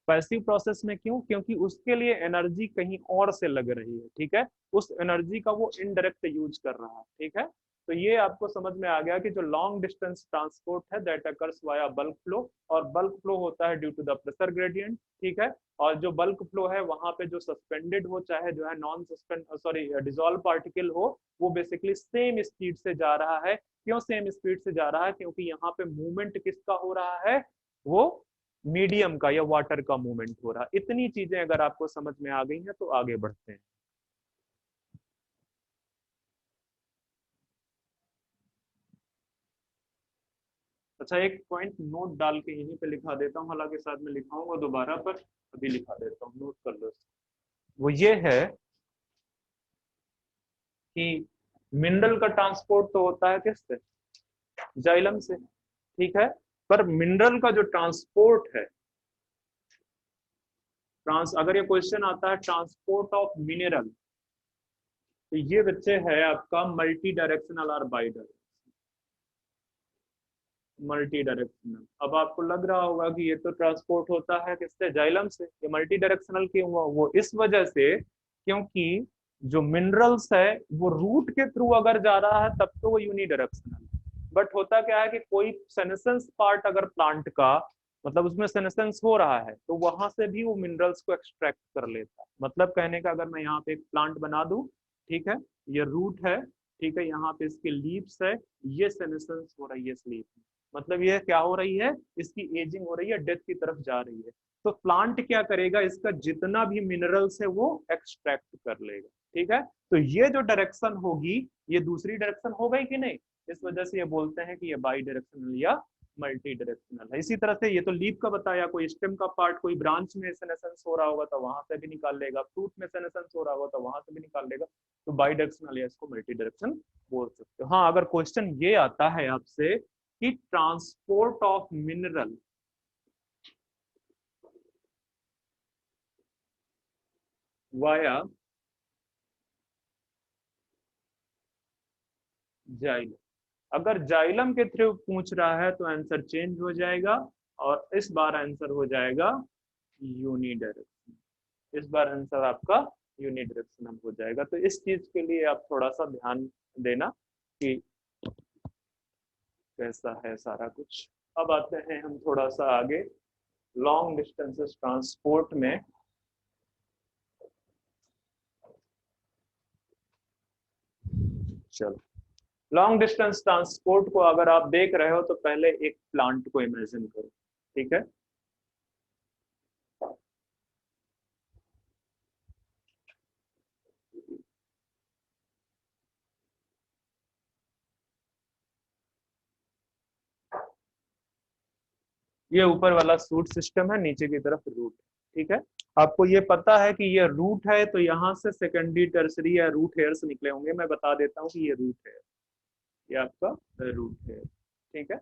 पैसिव प्रोसेस में क्यों? क्योंकि उसके लिए एनर्जी कहीं और से लग रही है। ठीक है, उस एनर्जी का वो इनडायरेक्ट यूज कर रहा है। ठीक है, तो ये आपको समझ में आ गया कि जो लॉन्ग डिस्टेंस ट्रांसपोर्ट है that occurs via bulk flow, और बल्क फ्लो होता है due to the pressure gradient. ठीक है, और जो बल्क फ्लो है वहां पे जो सस्पेंडेड हो चाहे जो है non suspend sorry dissolve particle हो, वो बेसिकली सेम स्पीड से जा रहा है। क्यों सेम स्पीड से जा रहा है? क्योंकि यहाँ पे मूवमेंट किसका हो रहा है? वो मीडियम का या वाटर का मूवमेंट हो रहा है। इतनी चीजें अगर आपको समझ में आ गई हैं तो आगे बढ़ते हैं। अच्छा, एक पॉइंट नोट डाल के यहीं पे लिखा देता हूँ, हालांकि साथ में लिखाऊंगा दोबारा, पर अभी लिखा देता हूँ, नोट कर लो। वो ये है कि मिनरल का ट्रांसपोर्ट तो होता है किससे? जाइलम से। ठीक है, पर मिनरल का जो ट्रांसपोर्ट है, अगर ये क्वेश्चन आता है ट्रांसपोर्ट ऑफ मिनरल, तो ये बच्चे है आपका मल्टी डायरेक्शनल और बाई डायरेक्शनल। मल्टी डायरेक्शनल, अब आपको लग रहा होगा कि ये तो ट्रांसपोर्ट होता है किससे? जाइलम से। ये मल्टी डायरेक्शनल क्यों हुआ? वो इस वजह से क्योंकि जो मिनरल्स है वो रूट के थ्रू अगर जा रहा है तब तो वो यूनिडायरेक्शनल, बट होता क्या है कि कोई सेनेसेंस पार्ट अगर प्लांट का, मतलब उसमें सेनेसेंस हो रहा है, तो वहां से भी वो मिनरल्स को एक्सट्रैक्ट कर लेता है। मतलब कहने का, अगर मैं यहाँ पे एक प्लांट बना दूं, ठीक है, ये रूट है, ठीक है, यहाँ पे इसके लीव्स है, ये सेनेसेंस हो रही है इस लीफ में, मतलब ये क्या हो रही है? इसकी एजिंग हो रही है, डेथ की तरफ जा रही है। तो प्लांट क्या करेगा, इसका जितना भी मिनरल्स है वो एक्सट्रैक्ट कर लेगा। ठीक है, तो ये जो डायरेक्शन होगी ये दूसरी डायरेक्शन हो गई कि नहीं, इस वजह से ये बोलते हैं कि ये बाई डायरेक्शनल या मल्टी डायरेक्शनल है। इसी तरह से ये तो लीफ का बताया, कोई स्टेम का पार्ट कोई ब्रांच में सेनेसेंस हो रहा होगा तो वहां से भी निकाल लेगा, फ्रूट में सेनेसेंस हो रहा होगा तो वहां से भी निकाल लेगा। तो बाई डायरेक्शनल या इसको मल्टी डायरेक्शन बोल सकते हो। हाँ, अगर क्वेश्चन ये आता है आपसे कि transport of mineral via xylem, अगर जाइलम के थ्रू पूछ रहा है तो आंसर चेंज हो जाएगा और इस बार आंसर हो जाएगा यूनिडायरेक्शनल। इस बार आंसर आपका यूनिडायरेक्शनल हो जाएगा। तो इस चीज के लिए आप थोड़ा सा ध्यान देना कि कैसा है सारा कुछ। अब आते हैं हम थोड़ा सा आगे लॉन्ग डिस्टेंसेस ट्रांसपोर्ट में। चलो, लॉन्ग डिस्टेंस ट्रांसपोर्ट को अगर आप देख रहे हो तो पहले एक प्लांट को इमेजिन करो। ठीक है, ये ऊपर वाला सूट सिस्टम है, नीचे की तरफ रूट। ठीक है, आपको ये पता है कि ये रूट है तो यहाँ से सेकेंडरी टर्सरी या रूट हेयर्स निकले होंगे। मैं बता देता हूँ कि ये रूट है, ये आपका रूट है। ठीक है,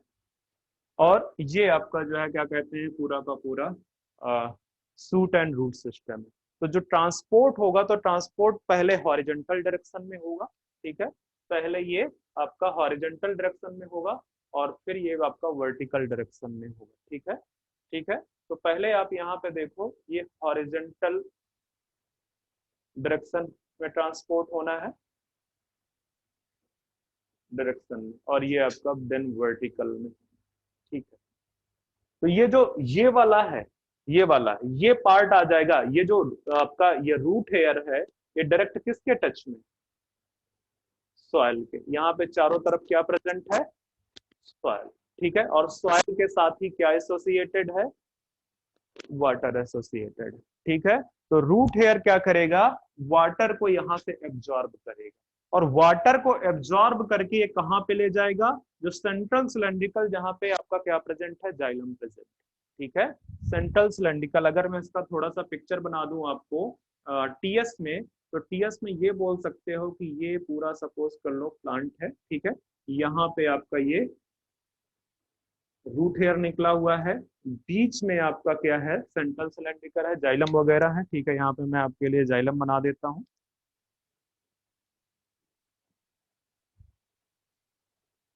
और ये आपका जो है क्या कहते हैं, पूरा का पूरा सूट एंड रूट सिस्टम है। तो जो ट्रांसपोर्ट होगा तो ट्रांसपोर्ट पहले हॉरिजॉन्टल डायरेक्शन में होगा। ठीक है, पहले ये आपका हॉरिजॉन्टल डायरेक्शन में होगा और फिर ये आपका वर्टिकल डायरेक्शन में होगा। ठीक है, ठीक है, तो पहले आप यहाँ पे देखो, ये हॉरिजॉन्टल डायरेक्शन में ट्रांसपोर्ट होना है डायरेक्शन में, और ये आपका देन वर्टिकल में। ठीक है, तो ये जो ये वाला है, ये वाला ये पार्ट आ जाएगा, ये जो आपका ये रूट हेयर है ये डायरेक्ट किसके टच में, सॉइल के। यहाँ पे चारों तरफ क्या प्रेजेंट है, सॉइल। ठीक है, और सॉइल के साथ ही क्या एसोसिएटेड है, वाटर एसोसिएटेड। ठीक है, तो रूट हेयर क्या करेगा, वाटर को यहां से एब्जॉर्ब करेगा और वाटर को एब्जॉर्ब करके ये कहां पे ले जाएगा, जो सेंट्रल सिलेंड्रिकल जहां पे आपका क्या प्रेजेंट है, जाइलम प्रेजेंट। ठीक है, सेंट्रल सिलेंड्रिकल। अगर मैं इसका थोड़ा सा पिक्चर बना दूं आपको टीएस में, तो टीएस में ये बोल सकते हो कि ये पूरा सपोज कर लो प्लांट है। ठीक है, यहाँ पे आपका ये रूट हेयर निकला हुआ है, बीच में आपका क्या है, सेंट्रल सिलेंड्रिकल है, जाइलम वगैरह है। ठीक है, यहाँ पे मैं आपके लिए जाइलम बना देता हूँ।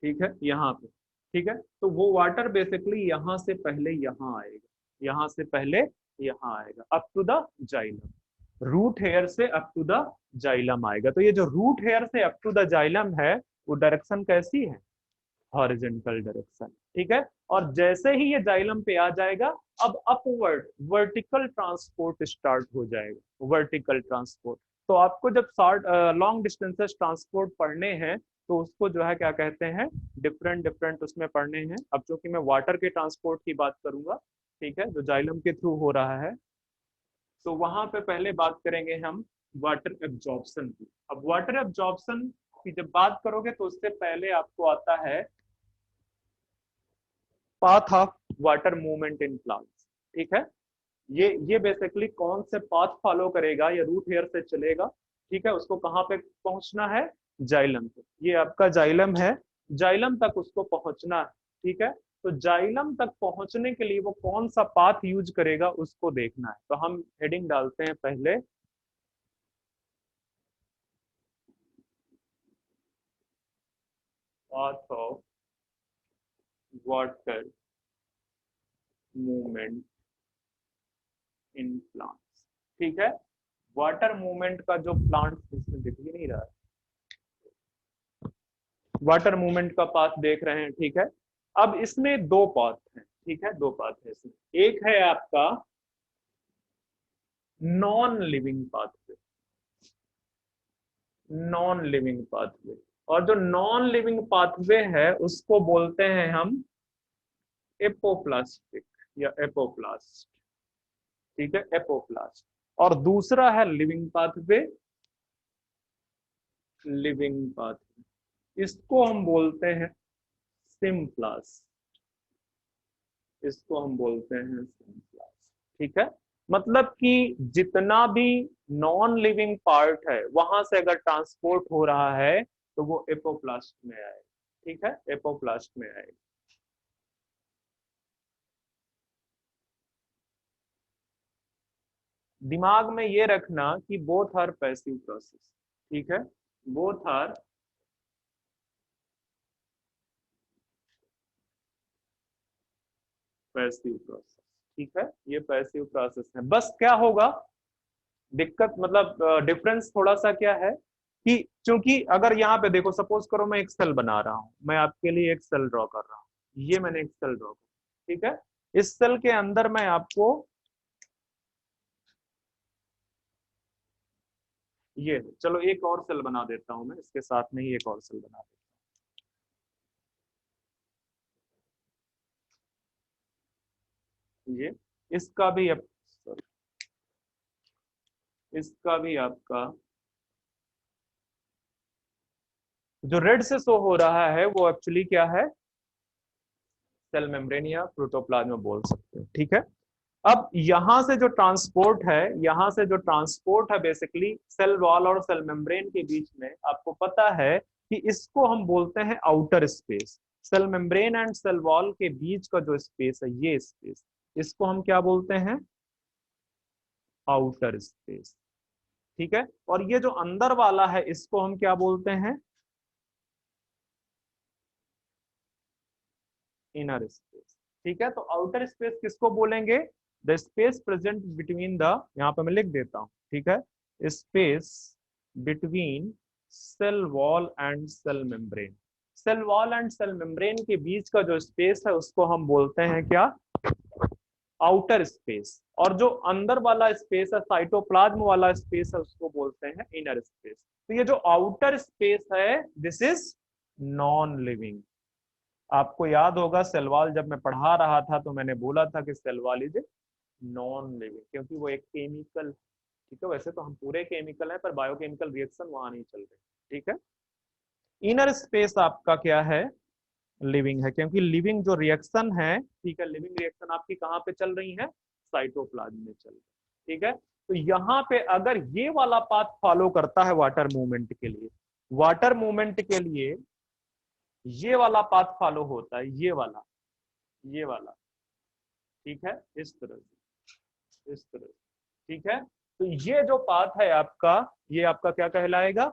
ठीक है, यहाँ पे। ठीक है, तो वो वाटर बेसिकली यहाँ से पहले यहाँ आएगा, यहाँ से पहले यहाँ आएगा up to the xylem, root hair से अप टू द जाइलम आएगा। तो ये जो रूट हेयर से अप टू द जाइलम है वो डायरेक्शन कैसी है, हॉरिजॉन्टल डायरेक्शन। ठीक है, और जैसे ही ये जाइलम पे आ जाएगा अब अपवर्ड वर्टिकल ट्रांसपोर्ट स्टार्ट हो जाएगा, वर्टिकल ट्रांसपोर्ट। तो आपको जब लॉन्ग डिस्टेंसेस ट्रांसपोर्ट पढ़ने हैं तो उसको जो है क्या कहते हैं, डिफरेंट डिफरेंट उसमें पढ़ने हैं। अब चूंकि मैं वाटर के ट्रांसपोर्ट की बात करूंगा, ठीक है, जो जाइलम के थ्रू हो रहा है, तो वहां पे पहले बात करेंगे हम वाटर एब्जॉर्प्शन की। अब वाटर एब्जॉर्प्शन की जब बात करोगे तो उससे पहले आपको आता है path of water movement in plants. ठीक है, ये बेसिकली कौन से पाथ फॉलो करेगा, ये रूट हेयर से चलेगा। ठीक है, उसको कहाँ पे पहुंचना है, जाइलम पे। ये आपका जाइलम है, जाइलम तक उसको पहुंचना है। ठीक है, तो जाइलम तक पहुंचने के लिए वो कौन सा पाथ यूज करेगा उसको देखना है। तो हम हेडिंग डालते हैं पहले path of water movement in plants. ठीक है, वाटर मूवमेंट का जो प्लांट्स, इसमें दिख ही नहीं रहा है, वाटर मूवमेंट का पाथ देख रहे हैं। ठीक है, अब इसमें दो पाथ हैं। ठीक है, दो पाथ है इसमें, एक है आपका non living pathway, non living pathway, और जो नॉन लिविंग पाथवे है उसको बोलते हैं हम एपोप्लास्टिक या एपोप्लास्ट। ठीक है, एपोप्लास्ट। और दूसरा है लिविंग पाथवे, लिविंग पाथवे, इसको हम बोलते हैं सिम्प्लास्ट, इसको हम बोलते हैं सिम्प्लास्ट। ठीक है, मतलब कि जितना भी नॉन लिविंग पार्ट है वहां से अगर ट्रांसपोर्ट हो रहा है तो वो एपोप्लास्ट में आएगा। ठीक है, एपोप्लास्ट में आएगा। दिमाग में ये रखना कि बोथ आर पैसिव प्रोसेस। ठीक है, बोथ आर पैसिव प्रोसेस। ठीक है, ये पैसिव प्रोसेस है। बस क्या होगा दिक्कत, मतलब डिफरेंस थोड़ा सा क्या है कि चूंकि अगर यहाँ पे देखो, सपोज करो मैं एक सेल बना रहा हूं, मैं आपके लिए एक सेल ड्रॉ कर रहा हूं, ये मैंने एक सेल ड्रॉ किया। ठीक है, इस सेल के अंदर मैं आपको ये, चलो एक और सेल बना देता हूं मैं, इसके साथ में ही एक और सेल बना देता हूं। ये इसका भी sorry, इसका भी आपका जो रेड से शो हो रहा है वो एक्चुअली क्या है, सेल मेम्ब्रेन या प्रोटोप्लाज्म बोल सकते हैं। ठीक है, अब यहां से जो ट्रांसपोर्ट है, यहां से जो ट्रांसपोर्ट है बेसिकली सेल वॉल और सेल मेम्ब्रेन के बीच में, आपको पता है कि इसको हम बोलते हैं outer space. Cell membrane and cell wall के बीच का जो स्पेस है, ये स्पेस, इसको हम क्या बोलते हैं, आउटर स्पेस। ठीक है, और ये जो अंदर वाला है इसको हम क्या बोलते हैं, इनर स्पेस। ठीक है, तो आउटर स्पेस किसको बोलेंगे, the space present between the, यहां पे मैं लिख देता हूं। ठीक है, space between cell wall and cell membrane. Cell wall and cell membrane के बीच का जो स्पेस है उसको हम बोलते हैं क्या, आउटर स्पेस। और जो अंदर वाला स्पेस है, साइटोप्लाज्म वाला स्पेस है, उसको बोलते हैं इनर स्पेस। तो ये जो आउटर स्पेस है दिस इज नॉन लिविंग। आपको याद होगा सेल वॉल जब मैं पढ़ा रहा था तो मैंने बोला था कि cell wall is non living, क्योंकि वो एक केमिकल, ठीक है, वैसे तो हम पूरे केमिकल हैं पर बायोकेमिकल रिएक्शन वहां नहीं चल रहे। ठीक है, इनर स्पेस आपका क्या है, लिविंग है, क्योंकि लिविंग जो रिएक्शन है, ठीक है, लिविंग रिएक्शन आपकी कहाँ पे चल रही है, साइटोप्लाज्म में चल रही है। ठीक है, तो यहाँ पे अगर ये वाला पाथ फॉलो करता है वाटर मूवमेंट के लिए, वाटर मूवमेंट के लिए ये वाला पाथ फॉलो होता है, ये वाला, ये वाला। ठीक है, इस तरह से, इस तरह से। ठीक है, तो ये जो पाथ है आपका, ये आपका क्या कहलाएगा,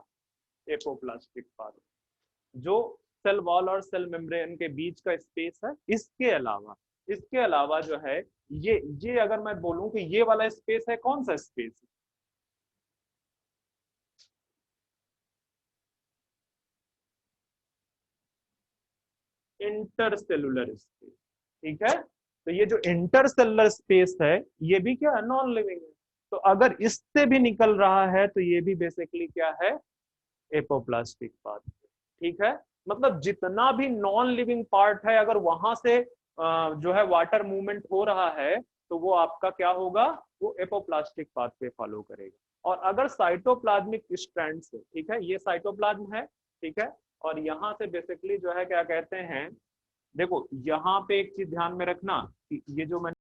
एपोप्लास्टिक पाथ। जो सेल वॉल और सेल मेम्ब्रेन के बीच का स्पेस है, इसके अलावा, इसके अलावा जो है ये अगर मैं बोलूं कि ये वाला स्पेस है, कौन सा स्पेस, इंटरसेलुलर स्पेस। ठीक है, तो ये जो इंटरसेलुलर स्पेस है ये भी क्या है, नॉन लिविंग है। तो अगर इससे भी निकल रहा है तो ये भी बेसिकली क्या है, एपोप्लास्टिक पाथ। ठीक है, मतलब जितना भी नॉन लिविंग पार्ट है अगर वहां से जो है वाटर मूवमेंट हो रहा है तो वो आपका क्या होगा, वो एपोप्लास्टिक पाथ पे फॉलो करेगा। और अगर साइटोप्लाज्मिक स्ट्रैंड से, ठीक है, ये साइटोप्लाज्म है, ठीक है, और यहाँ से बेसिकली जो है क्या कहते हैं, देखो यहाँ पे एक चीज ध्यान में रखना कि ये जो मैंने